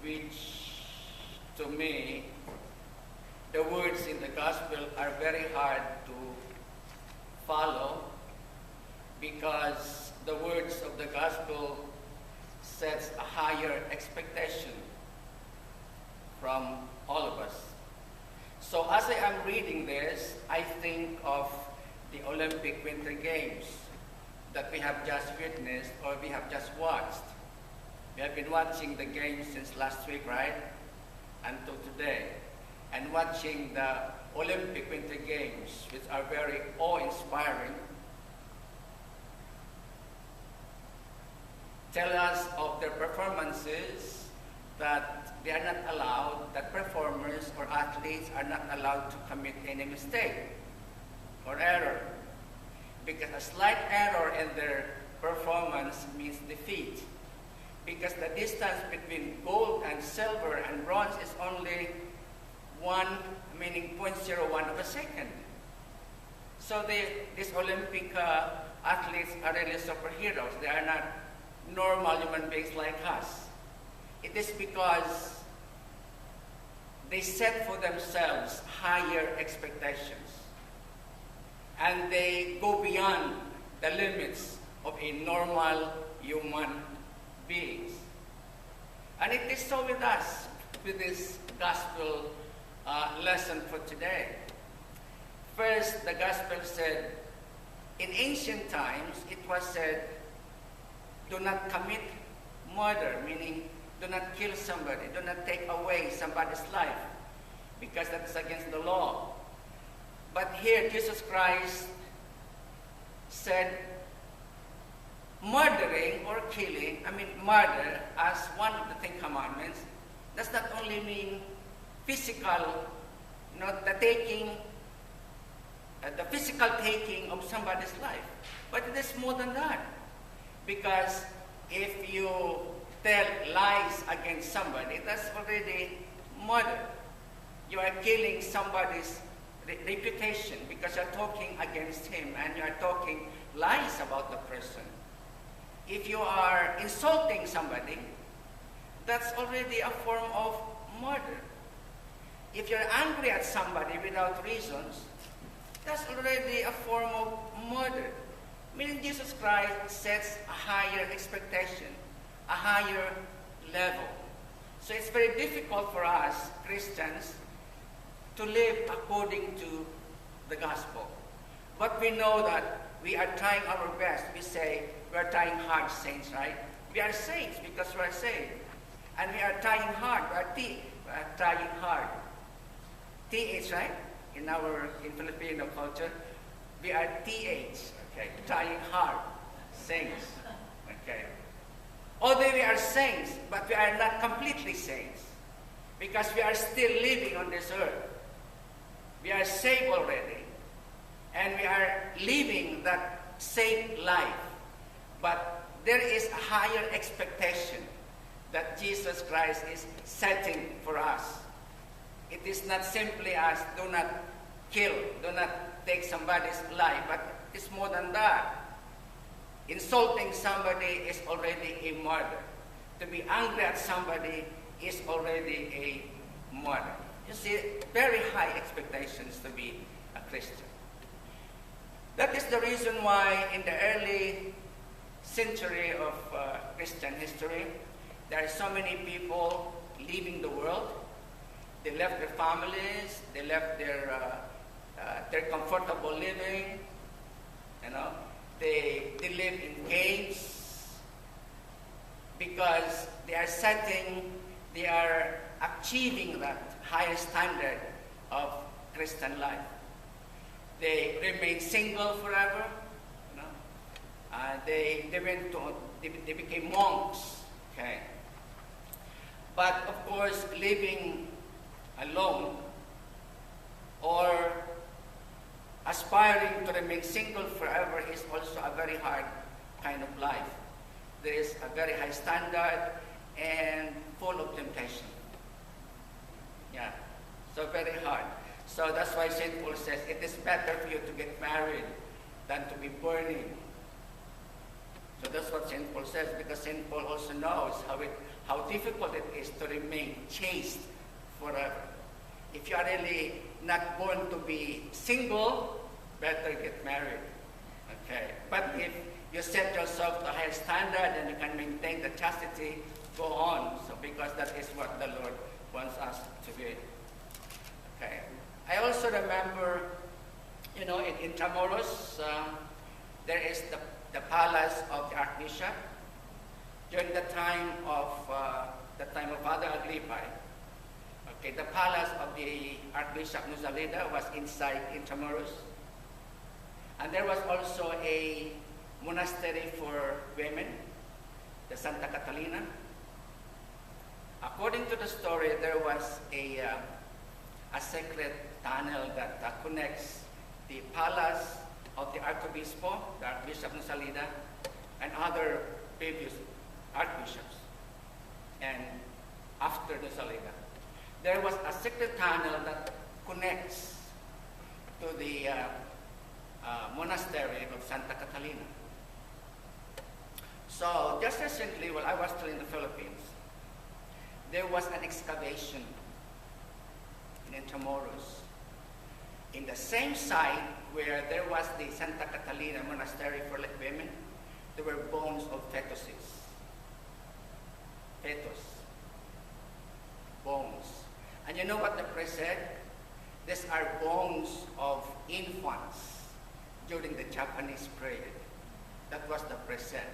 which to me, the words in the gospel are very hard to follow because the words of the gospel sets a higher expectation from all of us. So as I am reading this, I think of the Olympic Winter Games that we have just witnessed or we have just watched. We have been watching the games since last week, right? Until today. And watching the Olympic Winter Games, which are very awe-inspiring, tell us of their performances that they are not allowed, that performers or athletes are not allowed to commit any mistake or error. Because a slight error in their performance means defeat. Because the distance between gold and silver and bronze is only 0.01 of a second. So these Olympic athletes are really superheroes. They are not normal human beings like us. It is because they set for themselves higher expectations. And they go beyond the limits of a normal human beings. And it is so with us, with this gospel lesson for today. First, the gospel said, in ancient times, it was said, do not commit murder, meaning do not kill somebody, do not take away somebody's life, because that is against the law. But here, Jesus Christ said, murdering or killing, murder as one of the 10 commandments, does not only mean physical, the physical taking of somebody's life, but it is more than that. Because if you tell lies against somebody, that's already murder. You are killing somebody's reputation because you're talking against him and you are talking lies about the person. If you are insulting somebody, that's already a form of murder. If you're angry at somebody without reasons, that's already a form of murder. Meaning Jesus Christ sets a higher expectation, a higher level. So it's very difficult for us, Christians, to live according to the gospel. But we know that we are trying our best. We say we are trying hard, saints, right? We are saints because we are saved. And we are trying hard. We are trying hard. TH, right? In Filipino culture, we are TH, okay? Trying hard, saints, okay? Although we are saints, but we are not completely saints because we are still living on this earth. We are saved already, and we are living that saved life. But there is a higher expectation that Jesus Christ is setting for us. It is not simply as do not kill, do not take somebody's life, but it's more than that. Insulting somebody is already a murder. To be angry at somebody is already a murder. You see, very high expectations to be a Christian. That is the reason why in the early century of Christian history, there are so many people leaving the world. They left their families, they left their comfortable living, They live in caves because they are achieving that higher standard of Christian life. They remain single forever. They became monks. Okay, but of course, living alone or aspiring to remain single forever is also a very hard kind of life. There is a very high standard and full of temptation. Yeah, so very hard. So that's why St. Paul says it is better for you to get married than to be burning. So that's what St. Paul says, because St. Paul also knows how difficult it is to remain chaste forever. If you are really not born to be single, better get married. Okay. But if you set yourself to a higher standard and you can maintain the chastity, go on. So because that is what the Lord wants us to be. Okay. I also remember, in Intramuros, there is the palace of the Archbishop. During the time of Father Agrippa, okay, the palace of the Archbishop Nuzalida was inside Intramuros. And there was also a monastery for women, the Santa Catalina. According to the story, there was a secret tunnel that connects the palace of the Archbispo, the Archbishop Nuzalida, and other previous archbishops. And after Nuzalida, there was a secret tunnel that connects to the monastery of Santa Catalina. So just recently, while I was still in the Philippines, there was an excavation in Intramuros. In the same site where there was the Santa Catalina Monastery for women, there were bones of fetuses. Bones. And you know what the priest said? These are bones of infants during the Japanese period. That was the priest said.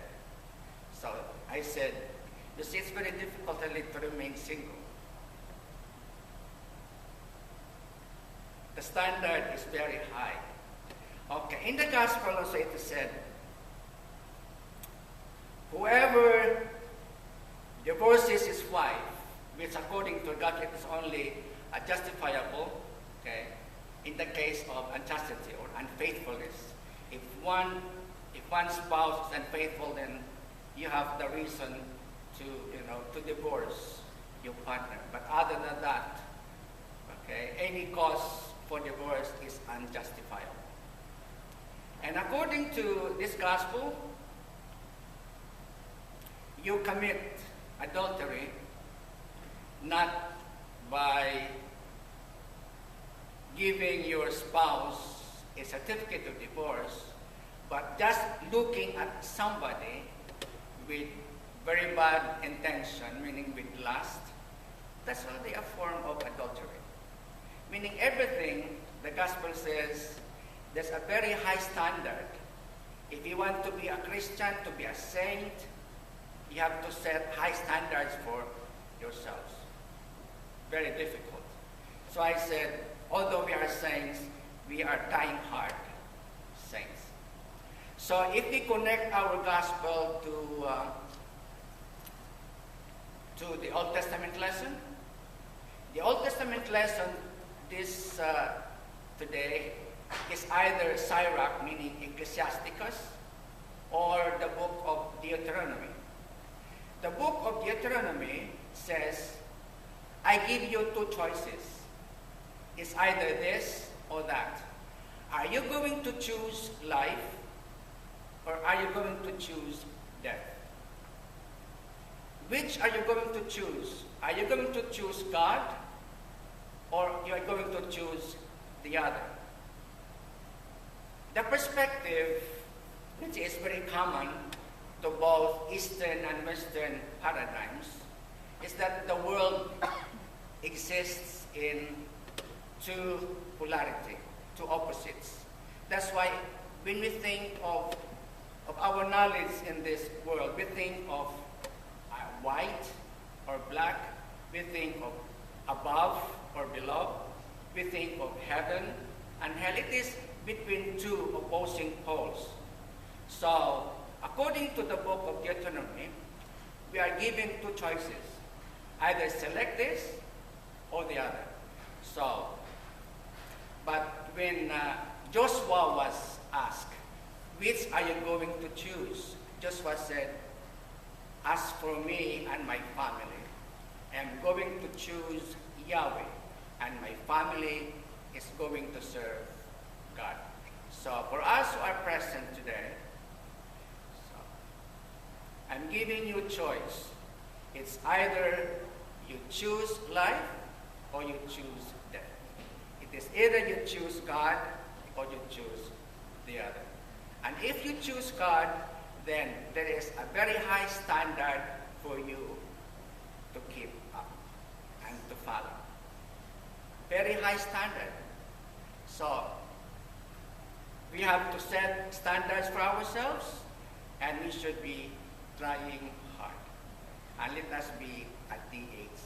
So I said, you see, it's very difficult to remain single. The standard is very high. Okay, in the gospel also it is said, whoever divorces his wife, which according to God it is only justifiable, okay, in the case of unchastity or unfaithfulness. If one spouse is unfaithful, then you have the reason to divorce your partner. But other than that, okay, any cause for divorce is unjustifiable. And according to this gospel, you commit adultery not by giving your spouse a certificate of divorce, but just looking at somebody with very bad intention, meaning with lust. That's already a form of adultery. Meaning everything, the gospel says, there's a very high standard. If you want to be a Christian, to be a saint, you have to set high standards for yourselves. Very difficult. So I said, although we are saints, we are dying hard saints. So if we connect our gospel to the Old Testament lesson, the Old Testament lesson this today is either Sirach, meaning Ecclesiasticus, or the book of Deuteronomy. The book of Deuteronomy says, I give you two choices. It's either this or that. Are you going to choose life, or are you going to choose death? Which are you going to choose? Are you going to choose God, or you are going to choose the other? The perspective, which is very common to both Eastern and Western paradigms, is that the world exists in two polarity, two opposites. That's why when we think of our knowledge in this world, we think of white or black, we think of above or below, we think of heaven and hell. It is between two opposing poles. So, according to the book of Deuteronomy, we are given two choices. Either select this or the other. So, but when Joshua was asked, which are you going to choose? Joshua said, as for me and my family, I am going to choose Yahweh, and my family is going to serve God. So for us who are present today, I'm giving you choice. It's either you choose life or you choose death. It is either you choose God or you choose the other. And if you choose God, then there is a very high standard for you to keep up and to follow. Very high standard. So, we have to set standards for ourselves, and we should be trying hard. And let us be at the age